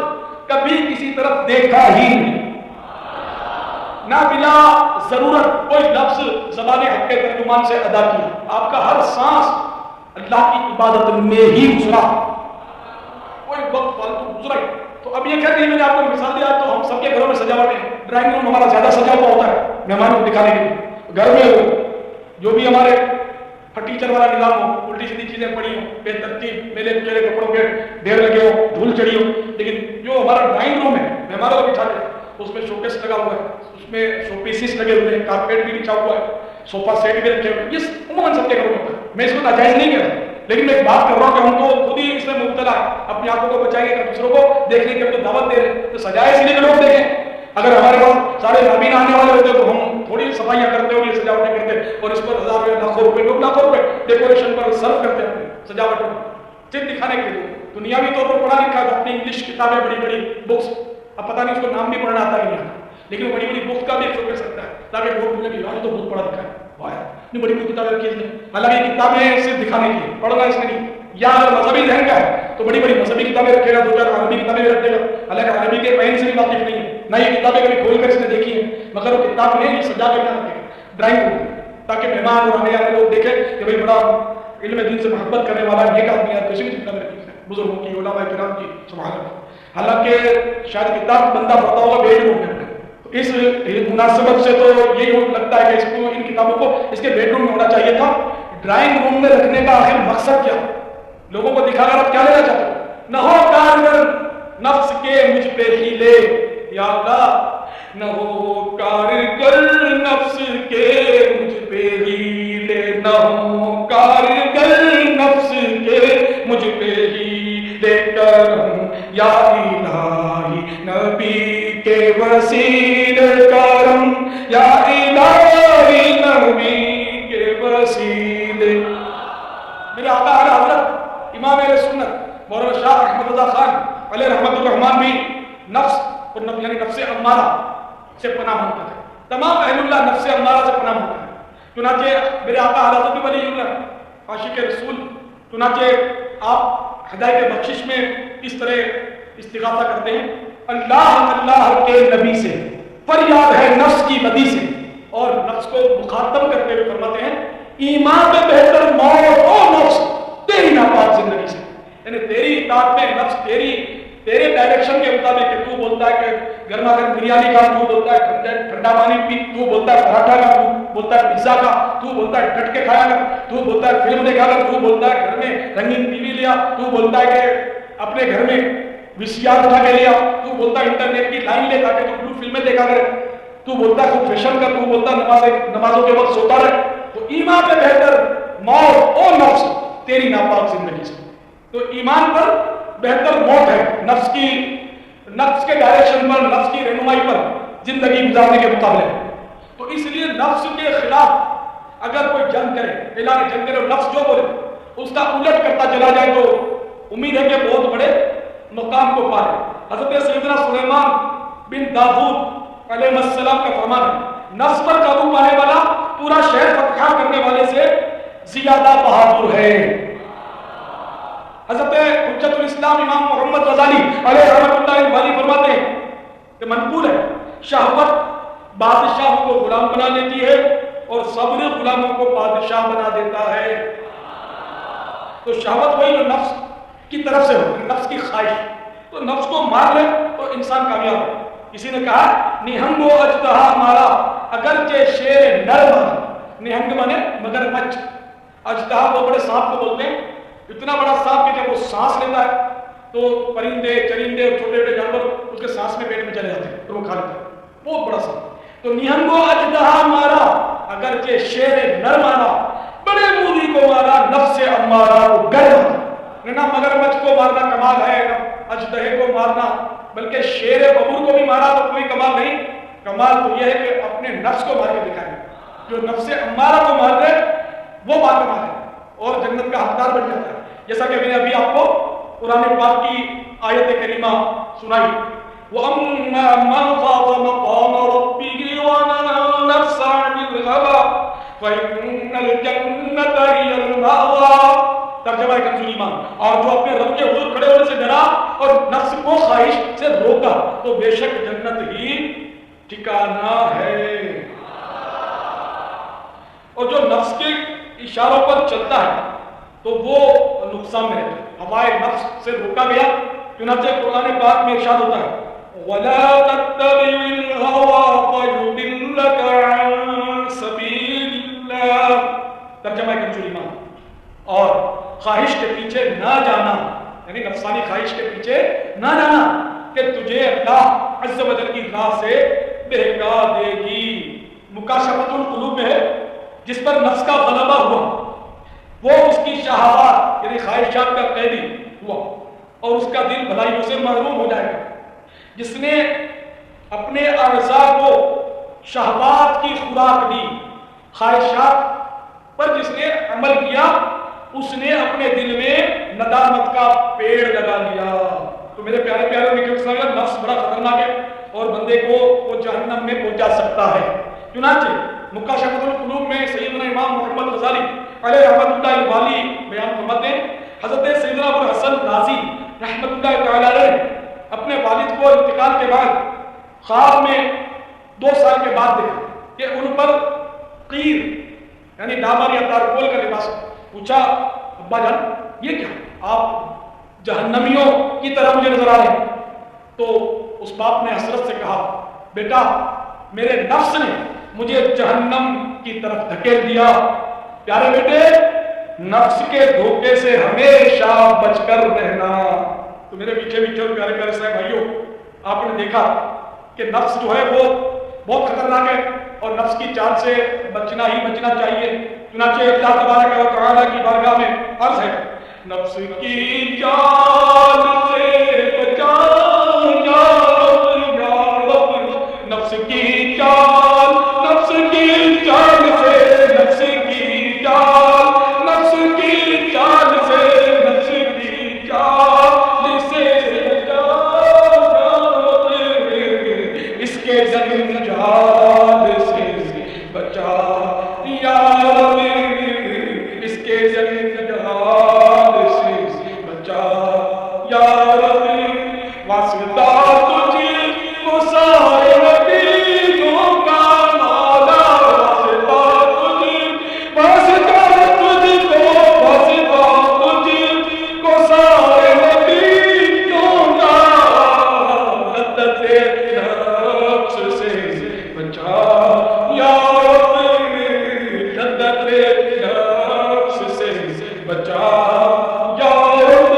کبھی کسی طرف دیکھا ہی نہیں، نہ بلا ضرورت کوئی لفظ زبان حق کے ترجمان سے ادا کیا۔ آپ کا ہر سانس اللہ کی عبادت میں ہی گزرا، کوئی وقت فالتو گزرا ہی۔ تو اب یہ کہتے ہیں، میں نے آپ کو مثال دیا، تو ہم سب کے گھروں میں سجاوٹ ہے، ڈرائنگ روم ہمارا زیادہ سجا ہوا ہوتا ہے مہمانوں کو دکھانے کے لیے، گھر میں جو بھی ہمارے فرنیچر والا نظام ہو، الٹی سیدھی چیزیں پڑی ہوں، بے ترتیب میلے کچیلے کپڑوں کے ڈھیر لگے ہو، دھول چڑھی ہو، لیکن جو ہمارا ڈرائنگ روم ہے مہمانوں کو بٹھاتے ہیں اس میں شوکیس لگا ہوا ہے، اس میں شو پیسز لگے ہوئے ہیں، کارپیٹ بھی بچھا ہوا ہے، صوفہ سیٹ بھی رکھے ہوئے ہیں، یہ عموماً سب کے گھروں میں ہوتا ہے۔ میں اس کو ناجائز نہیں کہہ رہا، لیکن میں ایک بات کر رہا ہوں کہ ہم تو خود ہی اس میں مبتلا ہے، اپنی آنکھوں کو بچائیں گے، دوسروں کو دیکھنے کی تو دعوت دے رہے ہیں، تو سجائے اس لیے کہ لوگ دیکھیں۔ اگر ہمارے پاس سارے نابین آنے والے ہوتے تو ہم تھوڑی صفائیاں کرتے ہو، یہ سجاوٹیں کرتے اور اس پر ہزار روپے لاکھوں روپے لوگ لاکھوں روپے ڈیکوریشن پر صرف کرتے ہیں، سجاوٹ صرف دکھانے کے لیے۔ دنیاوی طور پر پڑھا لکھا اپنی انگلش کتابیں، بڑی بڑی بکس، اب پتہ نہیں اس کو نام بھی پڑھنا آتا نہیں آتا، لیکن وہ بڑی بڑی بکس کا بھی ایک شو کر سکتا ہے تاکہ لوگ بولیں کہ یار تو بہت پڑھا لکھا ہے، واہ اتنی بڑی بڑی کتابیں رکھی ہیں، حالانکہ کتابیں صرف دکھانے کی، پڑھنا اس میں نہیں۔ یا اگر مذہبی ذہن کا ہے تو بڑی بڑی مذہبی کتابیں رکھے گا، دو چار عربی کتابیں بھی رکھ دے گا، حالانکہ عربی کے پین سے بھی واقف نہیں ہے، نہ یہ کتابیں کبھی کھول کر اس نے دیکھی ہیں، مگر وہ کتاب میں یہ سجا کر رکھے گا ڈرائنگ روم، تاکہ مہمان اور آنے والے لوگ دیکھیں کہ بھائی بڑا علم دین سے محبت کرنے والا یہ آدمی ہے، کسی بھی کتابیں رکھی ہیں بزرگوں کی، علماء کرام کی، سبحان اللہ۔ حالانکہ شاید کتاب بندہ پڑھتا ہوگا بیڈ روم میں، اس مناسبت سے تو یہی لگتا ہے کہ اس کو ان کتابوں کو اس کے بیڈ روم میں ہونا چاہیے تھا۔ ڈرائنگ روم میں رکھنے کا آخر مقصد کیا؟ لوگوں کو دکھا کر آپ کیا لینا چاہتے ہو؟ نہ ہو کارگر نفس کے مجھ پہ ہیلے، یا اللہ نہ ہو کارگر نفس کے مجھ پہ ہیلے، نہ ہو کارگر نفس کے مجھ پہ ہیلے کرم، یا الہی نبی کے وسیلے کرم، یا الہی نبی کے وسیلے۔ میرے آقا اعلیٰ حضرت امام اہل سنت مولانا شاہ احمد رضا خان علیہ رحمۃ الرحمان بھی نفس اور یعنی نفس امارہ سے پناہ مانگتے تھے، تمام اہل اللہ نفس امارہ سے پناہ مانگتے ہیں۔ چنانچہ میرے آقا اعلیٰ حضرت ولی اللہ عاشق رسول، چنانچہ آپ ہدایت بخشش میں اس طرح استغاثہ کرتے ہیں، اللہ اللہ کے نبی سے فریاد ہے نفس کی بدی سے، اور نفس کو مخاطب کرتے ہوئے فرماتے ہیں ایمان میں بہتر موت او نفس تیری ناپاک زندگی سے، یعنی تیری اطاعت میں نفس تیرے ڈائریکشن کے مطابق کہ تو بولتا ہے کہ گرما گرم بریانی کا، تو بولتا ہے ٹھنڈا پانی پی، تو بولتا ہے پراٹھا کا، تو بولتا ہے پیزا کا، تو بولتا ہے ڈٹ کے کھایا کر، تو بولتا ہے فلم دیکھا کر، تو بولتا ہے گھر میں رنگین ٹی وی لیا، تو بولتا ہے کہ اپنے گھر میں ویسیآر اٹھا کے لیا، تو بولتا ہے انٹرنیٹ کی لائن لے تاکہ تو بلو فلمیں دیکھا کرے، تو بولتا ہے خود فیشن کا، تو بولتا ہے نمازوں کے وقت سوتا رہے۔ تو ایمان میں بہتر موت او نفس تیری ناپاک زندگی سے، تو ایمان پر بہتر موت ہے نفس کے ڈائریکشن پر، نفس کی رہنمائی پر زندگی گزارنے کے مقابلے۔ تو اس لیے نفس کے خلاف اگر کوئی جنگ کرے، اعلان جنگ کرے اور نفس جو بولے اس کا الٹ کرتا چلا جائے تو امید ہے کہ بہت بڑے مقام کو پائے. حضرت سیدنا سلیمان بن داؤد علیہ السلام کا فرمان ہے نفس پر قابو پانے والا پورا شہر فتح کرنے والے سے زیادہ بہادر ہے. حضرت حجت الاسلام امام محمد غزالی علیہ رحمۃ اللہ علیہ فرماتے ہیں کہ منقول ہے شہوت بادشاہوں کو غلام بنا دیتی ہے اور صبر غلاموں کو بادشاہ بنا دیتا ہے. تو شہوت وہی جو نفس کی طرف سے ہو, نفس کی خواہش, تو نفس کو مار لے تو انسان کامیاب ہے. کسی نے کہا نہنگ و اژدہا مارا اگرچہ شیر نر مارا. نہنگ مانے مگر مچھ, اژدہا وہ بڑے سانپ کو بولتے ہیں. اتنا بڑا سانپ کہ جب وہ سانس لیتا ہے تو پرندے چرندے اور چھوٹے چھوٹے جانور اس کے سانس میں پیٹ میں چلے جاتے ہیں تو وہ کھا لیتا ہے. بہت بڑا سانپ. تو نہنگ و اژدہا مارا اگرچہ شیر نر مارا, بڑے مولی کو مارا نفس امارہ کو گر مارا. نہ مگر مچھ کو مارنا کمال ہے, نہ اژدہے کو مارنا, بلکہ شیر ببور کو بھی مارا تو کوئی کمال نہیں. کمال تو یہ ہے کہ اپنے نفس کو مار کے دکھائے. جو نفس امارہ کو مار دے وہ بات کمال ہے اور جنت کا حقدار بن جاتا ہے. جیسا کہ میں نے ابھی آپ کو قرآن پاک کی آیت کریمہ سنائی, وَأَمَّا مَنْ خَافَ مَقَامَ رَبِّهِ وَنَهَى النَّفْسَ عَنِ الْهَوَىٰ فَإِنَّ الْجَنَّةَ هِيَ الْمَأْوَىٰ. ترجمہ کنزُ ایمان. اور جو اپنے رب کے حضور کھڑے ہونے سے ڈرا اور نفس کو خواہش سے روکا تو بے شک جنت ہی ٹھکانہ ہے. اور جو نفس کے اشاروں پر چلتا ہے تو وہ نقصان میں ہے. ہوائے نفس سے روکا گیا. چنانچہ قرآن پاک میں ارشاد ہوتا ہے وَلَا تَتَّبِعِ الْهَوَىٰ فَيُضِلَّكَ عَن سَبِيلِ اللَّهِ. ترجمہ کنزُ ایمان. اور خواہش کے پیچھے نہ جانا, یعنی نفسانی خواہش کے پیچھے نہ جانا کہ تجھے اللہ عز و جل کی راہ سے بہکا دے گی. مکاشفۃ القلوب میں ہے جس پر نفس کا غلبہ ہوا وہ اس کی شہوات یعنی خواہشات کا قیدی ہوا اور اس کا دل بھلائیوں سے محروم ہو جائے گا. جس نے اپنے اعضاء کو شہوات کی خوراک دی, خواہشات پر جس نے عمل کیا, اس نے اپنے دل میں ندامت کا پیڑ لگا لیا. تو میرے پیارے پیارے نفس بڑا خطرناک ہے اور بندے کو وہ جہنم میں پہنچا سکتا ہے. چنانچہ مکاشفۃ القلوب میں سیدنا امام محمد غزالی علیہ رحمۃ اللہ علیہ بیان فرماتے ہیں حضرت سیدنا ابو الحسن رازی رحمۃ اللہ تعالی علیہ اپنے والد کو انتقال کے بعد خواب میں 2 سال کے بعد دیکھا کہ ان پر قیر یعنی ڈامر یا تارکول کا لباس. پوچھا ابا جان یہ کیا, آپ جہنمیوں کی طرح مجھے نظر آ رہے ہیں. تو اس باپ نے حسرت سے کہا بیٹا میرے نفس نے مجھے جہنم کی طرف دھکیل دیا. پیارے بیٹے نفس کے دھوکے سے ہمیشہ بچ کر رہنا. تو میرے پیچھے پیچھے اور پیارے پیارے صاحب بھائیوں, آپ نے دیکھا کہ نفس جو ہے وہ بہت خطرناک ہے اور نفس کی چال سے بچنا ہی بچنا چاہیے. چنانچہ اللہ تبارک و تعالیٰ کی بارگاہ میں عرض ہے نفس کی چال سے بچا یا رب, نفس کی چال, نفس کی چال سے, نفس کی چال, نفس کی چال سے, نفس کی چال سے بچا, اس کے جنجال سے بچا یا رب, اس کے جنجال سے بچا یا رب. واسطہ تجھ کو سارے نبیوں کا مولا, واسطہ تجھ کو, واسطہ تجھ کو سارے نبیوں کا, عدت نفس سے بچا یا رب, عدت نفس سے بچا یا رب.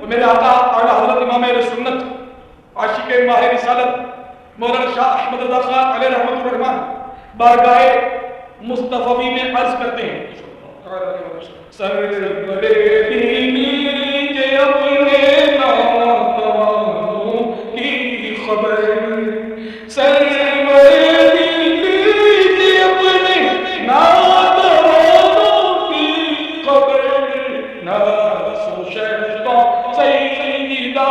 میرے آقا اعلیٰ حضرت امام اہل سنت عاشق ماہ رسالت مولانا شاہ احمد رضا خان علیہ رحمۃ الرحمن بارگاہ مصطفی میں عرض کرتے ہیں سرور دیجئے اپنے ناموں کی خبر, سرور دیجئے اپنے ناموں کی خبر, نہ سو شیطان سیدہ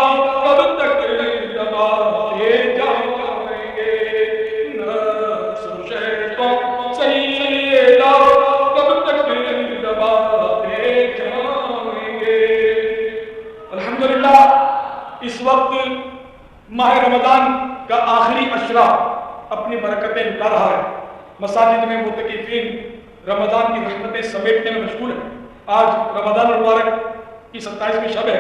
سیدہ کب تک دباتے جائیں گے۔ الحمدللہ اس وقت ماہ رمضان کا آخری عشرہ اپنی برکتیں لٹا رہا ہے۔ مساجد میں معتکفین رمضان کی رحمتیں سمیٹنے میں مشغول ہیں۔ آج رمضان المبارک کی 27ویں شب ہے،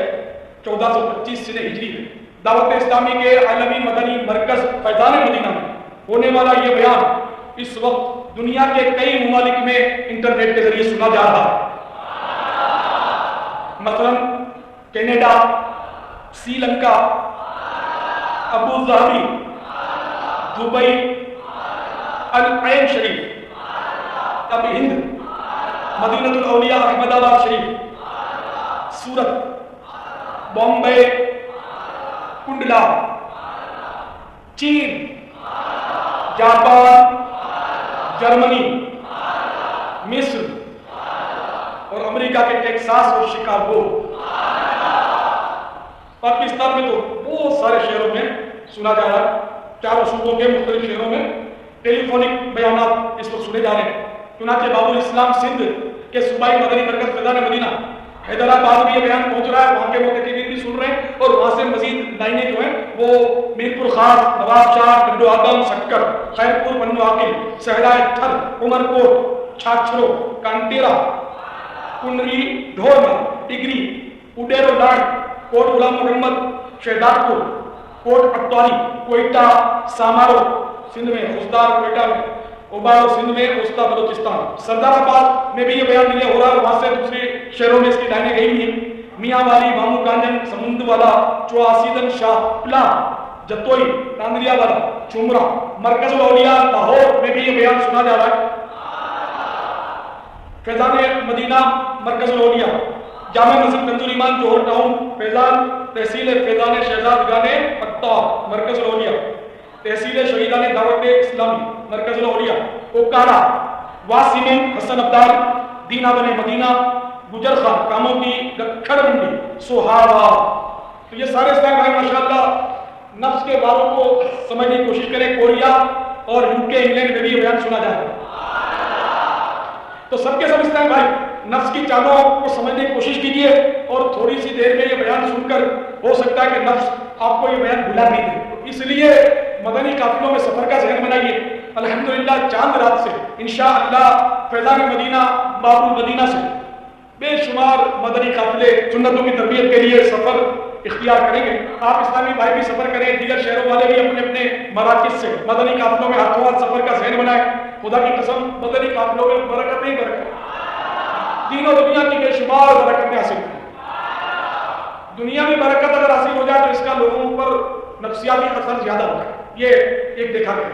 1425 سنہ ہجری ہے۔ دعوت اسلامی کے عالمی مدنی مرکز فیضان مدینہ میں ہونے والا یہ بیان اس وقت دنیا کے کئی ممالک میں انٹرنیٹ کے ذریعے سنا جا رہا ہے۔ مثلا Canada, Sri Lanka, Abu Dhabi, Dubai, العین شریف، اب ہند، مدینہ الاولیاء احمد آباد شریف، سورت، بامبے، کنڈلا، چین، جاپان، جرمنی، مصر اور امریکہ کے ٹیکساس اور شکاگو۔ پاکستان میں تو بہت سارے شہروں میں سنا جا رہا ہے، چاروں صوبوں کے مختلف شہروں میں ٹیلی فونک بیانات اس وقت سنے جا رہے ہیں۔ چنانچہ باب الاسلام سندھ کے صوبائی مدنی مرکز فیضان مدینہ حیدرآباد میں یہ بیان پہنچ رہا ہے، وہاں کے معتکفین بھی سن رہے ہیں، اور وہاں سے مزید لائنیں جو ہیں وہ میر پور خاص، نواب شاہ، گنڈو آدم، سکر، خیر پور، بنو عاقل، صحرائے تھر، عمر کوٹ، چھاچھرو، کانٹیرا، کنری، ڈھورنا، ٹگری، اڈیرو لانڈ، کوٹ غلام محمد، شہداد پور، کوٹ اٹواری، کوئٹہ، سامارو سندھ میں، خوزدار کوئٹہ میں، اوبارو سندھ میں، اوسطا بلوچستان، سردار آباد میں بھی یہ بیان ڈیلے ہو رہا ہے، وہاں سے دوسرے شہروں میں اس کی لائنیں گئی ہوئی ہیں۔ میاں والی، مامو کانجن، سمند والا، چواسیدن شاہ پلا، جتوئی، تاندریا والا، چمرا، مرکز الاولیاء لاہور میں بھی یہ بیان سنا جا رہا ہے۔ فیضان مدینہ مرکز الاولیاء، جامع مسجد کنز ایمان جوہر ٹاؤن فیضان، تحصیل فیضان شہزادگان عطار مرکز الاولیاء، تحصیل شہیدان دعوت اسلامی مرکز الاولیاء، اوکارا، واسمین، حسن ابدال، دینا بن مدینہ، گجر خان، کاموں کی دکھڑ منڈی، سوہاوا۔ تو یہ سارے اسلام بھائی ماشاءاللہ نفس کے باروں کو سمجھنے کی کوشش کریں۔ کوریا اور یوکے، انگلینڈ میں بھی یہ بیان سنا جا رہا ہے۔ تو سب کے سب اسلام بھائی نفس کی چالوں کو سمجھنے کی کوشش کیجئے، اور تھوڑی سی دیر میں یہ بیان سن کر ہو سکتا ہے کہ نفس آپ کو یہ بیان بھلا نہیں دے، اس لیے مدنی قافلوں میں سفر کا ذہن بنائیے۔ الحمدللہ چاند رات سے انشاءاللہ فیضان مدینہ، باب المدینہ سے بے شمار مدنی قافلے سنتوں کی تربیت کے لیے سفر اختیار کریں گے۔ آپ اسلامی بھائی بھی سفر کریں، دیگر شہروں والے بھی اپنے اپنے مراکز سے مدنی قافلوں میں ہاتھوں ہاتھ سفر کا ذہن بنائیں۔ خدا کی قسم مدنی قافلوں میں برکت نہیں برکت، دین و دنیا کی بے شمار برکتیں حاصل کریں۔ دنیا میں برکت اگر حاصل ہو جائے تو اس کا لوگوں پر نفسیاتی اثر زیادہ ہوتا ہے، یہ ایک دیکھا گیا۔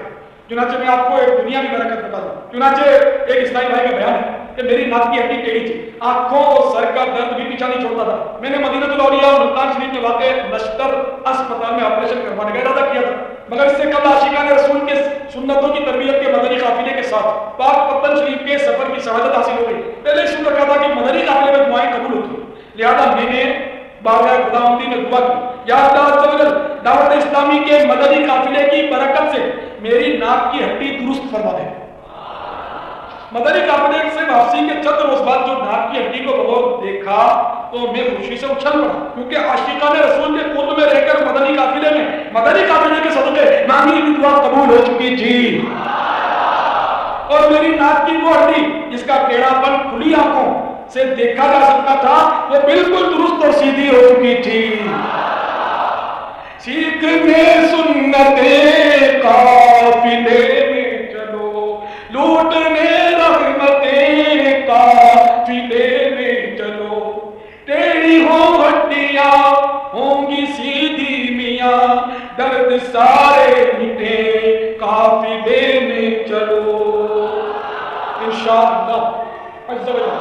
چنانچہ میں آپ کو ایک دنیا کی برکت بتا دوں۔ چنانچہ ایک اسلامی بھائی کا بیان ہے کہ میری ناک کی ہڈی ٹیڑھی تھی، آنکھوں اور سر کا درد بھی پیچھا نہیں چھوڑتا تھا۔ میں نے مدینہ الاولیاء اور ملتان شریف میں واقع نشتر اسپتال میں آپریشن کروانے کا ارادہ کیا تھا، مگر اس سے قبل عاشقان رسول کے سنتوں کی تربیت کے مدنی قافلے کے ساتھ پاک پتن شریف کے سفر کی سعادت حاصل ہو گئی۔ پہلے سن رکھا تھا کہ مدنی قافلے میں دعائیں قبول ہوتی ہیں، لہذا میں نے بارگاہ خداوندی میں دعا کی، یا اللہ عز و جل دعوت اسلامی کے مدنی قافلے کی برکت سے میری ناک کی ہڈی درست فرما دے۔ مدنی قافلے سے واپسی کے چند روز بعد جو ناک کی ہڈی کو بغور دیکھا تو میں خوشی سے اچھل پڑا، کیونکہ عاشقان رسول کے قرب میں رہ کر مدنی قافلے میں مدنی قافلے کے صدقے مانگی ہوئی دعا قبول ہو چکی تھی، اور میری ناک کی وہ ہڈی جس کا ٹیڑھا پن کھلی آنکھوں سے دیکھا جا سکتا تھا وہ بالکل درست اور سیدھی ہو چکی تھی۔ سیکھنے سنتیں قافلے میں چلو، لوٹنے رحمتیں قافلے میں چلو، ٹیڑھی ہوں ہڈیاں ہوں گی سیدھی میاں، درد سارے مٹے قافلے میں چلو انشاءاللہ عز و جل۔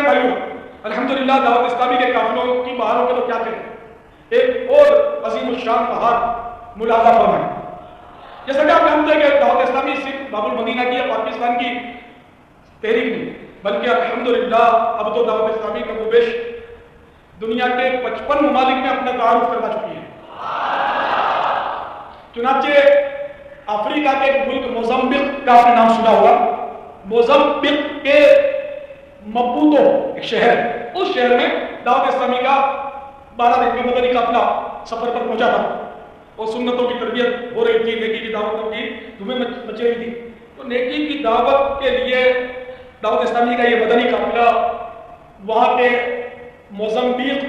بھائیو الحمدللہ دعوت اسلامی کے قافلوں کی بہاروں کے تو کیا کہیں، ایک اور عظیم الشان بہار ملاحظہ فرمائیں۔ جیسا کہ آپ جانتے ہیں کہ دعوت اسلامی صرف باب المدینہ کی یا پاکستان کی تحریک نہیں، بلکہ الحمدللہ اب تو دعوت اسلامی کا گوبش دنیا کے 55 ممالک میں اپنا تعارف کرنا چکی ہے۔ چنانچہ افریقہ کے ایک ملک موزمبیق کا آپ نے نام سنا ہوگا. موزمبیق کے مپوتو ایک شہر ہے، اس شہر میں دعوت اسلامی کا 12 دن کا مدنی قافلہ سفر پر پہنچا تھا اور سنتوں کی تربیت ہو رہی تھی، نیکی کی دعوتوں کی دھومیں مچ رہی تھی. تو نیکی کی دعوت کے لیے دعوت اسلامی کا یہ مدنی قافلہ وہاں کے موزمبیق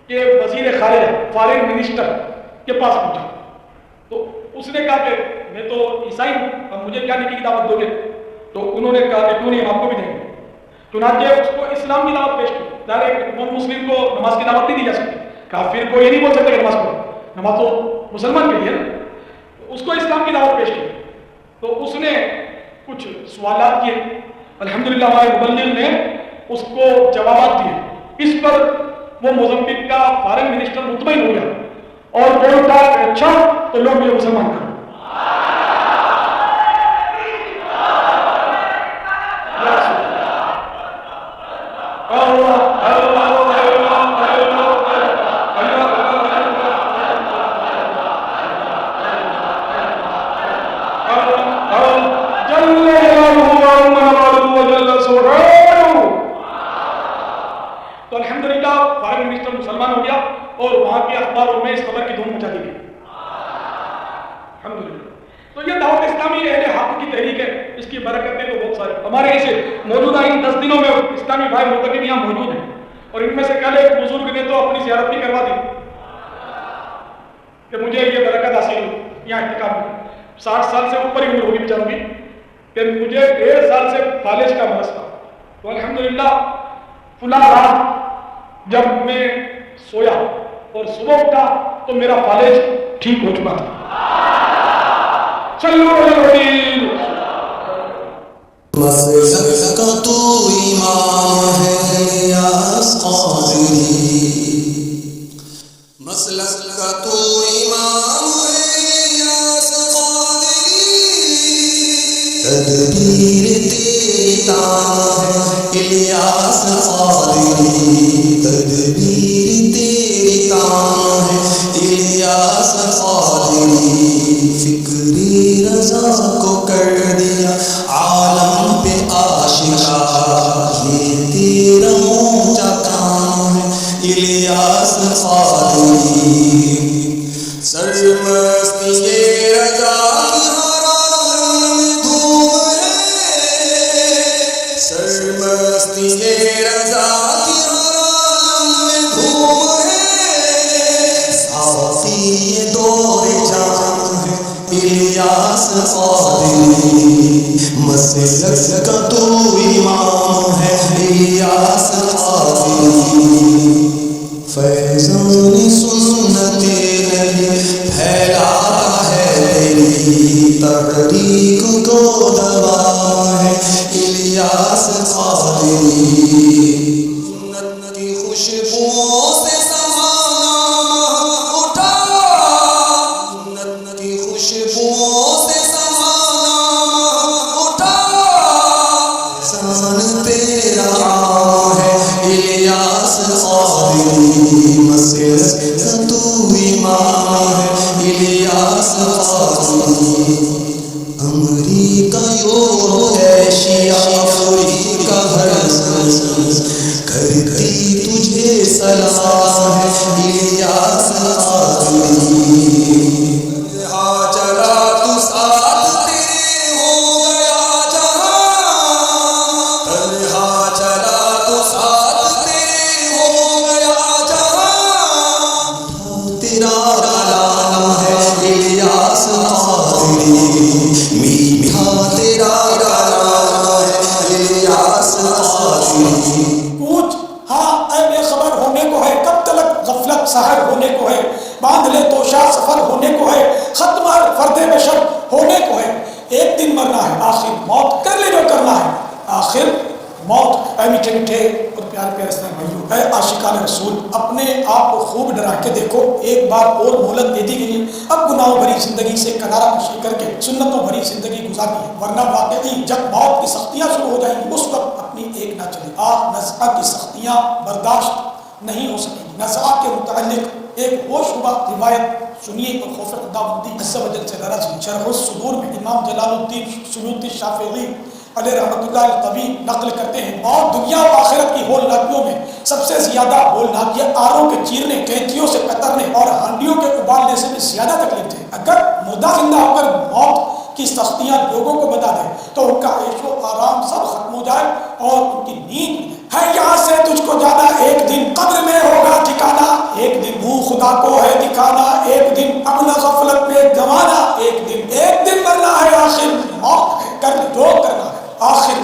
کے وزیر خارجہ فارن منسٹر کے پاس پہنچا. تو اس نے کہا کہ میں تو عیسائی ہوں، اب مجھے کیا نیکی کی دعوت دو گے؟ تو انہوں نے کہا کہ کیوں نہیں، ہم آپ کو بھی دیں گے. چنانچہ اس کو اسلام کی دعوت پیش کی. ڈائریکٹ نون مسلم کو نماز کی دعوت نہیں دی جا سکتی، کافر کو یہ نہیں بول سکتے کہ نماز پڑھو، نماز تو مسلمان کے لیے نا. اس کو اسلام کی دعوت پیش کی. تو اس نے کچھ سوالات کیے، الحمدللہ ہمارے مبلغ نے اس کو جوابات دیے. اس پر وہ موزمبیق کا فارن منسٹر مطمئن ہو گیا اور بولتا کہ اچھا تو لوگ مجھے مسلمان کرو. تو الحمدللہ فارن منسٹر مسلمان ہو گیا اور وہاں کے اخباروں میں اس خبر کی دھوم مچا دی گئی. الحمدللہ. تو یہ دعوت اسلامی اہل حق کی تحریک ہے، اس کی برکتیں تو بہت ساری ہمارے ایسے موجودہ ان 10 دنوں میں اسلامی بھائی مرتکب یہاں موجود ہیں اور ان میں سے کل ایک بزرگ نے تو اپنی زیارت بھی کروا دی کہ مجھے یہ برکت حاصل ہو یہاں احتکام میں. 60 سال سے اوپر ہی عمر ہوگی بیچاروں کی کہ مجھے 1.5 سال سے فالج کا مرض تھا. تو الحمدللہ فلاں رات جب میں سویا اور صبح اٹھا تو میرا فالج ٹھیک ہو چکا تھا. چلو مسلک کا تو امام ہے یاس قادری، مسلک کا تو امام ہے یاس قادری، تدبیر تیری تان ہے الیاس قادری، تدبیر تیری تان ہے الیاس قادری، فکری رضا کو کر دیا عالم پہ آشکار، یہ تیرا اونچا کام ہے الیاس قادری، سرمستی رضا کی ہر عالم میں دھوم ہے، سرمستی رضا کی ہر عالم میں دھوم ہے، ساتھی یہ دور جان ہے الیاس قادری، مسلک کا تو امام ہے الیاس قادری، فیضان سنت نبی پھیلاتا ہے تیری تحریک کو دوا ہے الیاس قادری، سنت کی خوشبوؤں سے سمانا اٹھا، سنت کی خوشبوؤں سے مسلک تو امام ہے الیاس قادری، امریکہ یورپ ایشیا افریقہ ہر سنس کرتی تجھے سلام ہے الیاس قادری، ہاں چلا تو ساتھ تیرے ہو گیا جہاں، تنہا چلا تو ساتھ تیرے ہو گیا جہاں، تیرا کلام ہے الیاس قادری، میٹھا تیرا کلام ہے الیاس قادری. پوچھ ہاں اے بے خبر ہونے کو ہے، کب تلک غفلت سحر ہونے کو ہے، باندھ لے تو شاہ سفر ہونے کو ہے، ختم فرد بشر ہونے کو ہے، ایک دن مرنا ہے آخر موت کر لے جو کرنا ہے آخر موت. اے میٹھے میٹھے اور پیارے پیارے اسلام بھائیو، اے عاشقان رسول، اپنے آپ کو خوب ڈرا کے دیکھو، ایک بار اور مہلت دے دی گئی ہے. اب گناہوں بھری زندگی سے کنارہ کشی کر کے سنتوں بھری زندگی گزارنی ہے، ورنہ واقعی جب موت کی سختیاں شروع ہو جائیں گی اس وقت اپنی ایک نہ چلے. نزعہ کی سختیاں برداشت نہیں ہو سکیں گی. نزعہ کے متعلق ایک وہ شبہ روایت سنیے تو خوف خداوندی عز و جل سے درج ہے۔ شرح الصدور میں امام جلال الدین سیوطی شافعی علیہ رحمۃ اللہ الطویل نقل کرتے ہیں، اور دنیا و آخرت کی ہولناکیوں میں سب سے زیادہ ہولناکیاں آروں کے چیرنے، کینچیوں سے کترنے اور ہانڈیوں کے ابالنے سے بھی زیادہ تکلیف ہے۔ اگر مردہ زندہ ہو کر موت کی سختیاں لوگوں کو بتا دیں تو ان کا عیش و آرام سب ختم ہو جائے اور ان کی نیند ہے یہاں سے تجھ کو جانا، ایک دن قبر میں ہوگا ٹھکانا، ایک دن منہ خدا کو ہے دکھانا، ایک دن اپنا غفلت میں گوانا، ایک دن مرنا ہے، آخر موت ہے، کر جو کرنا ہے آخر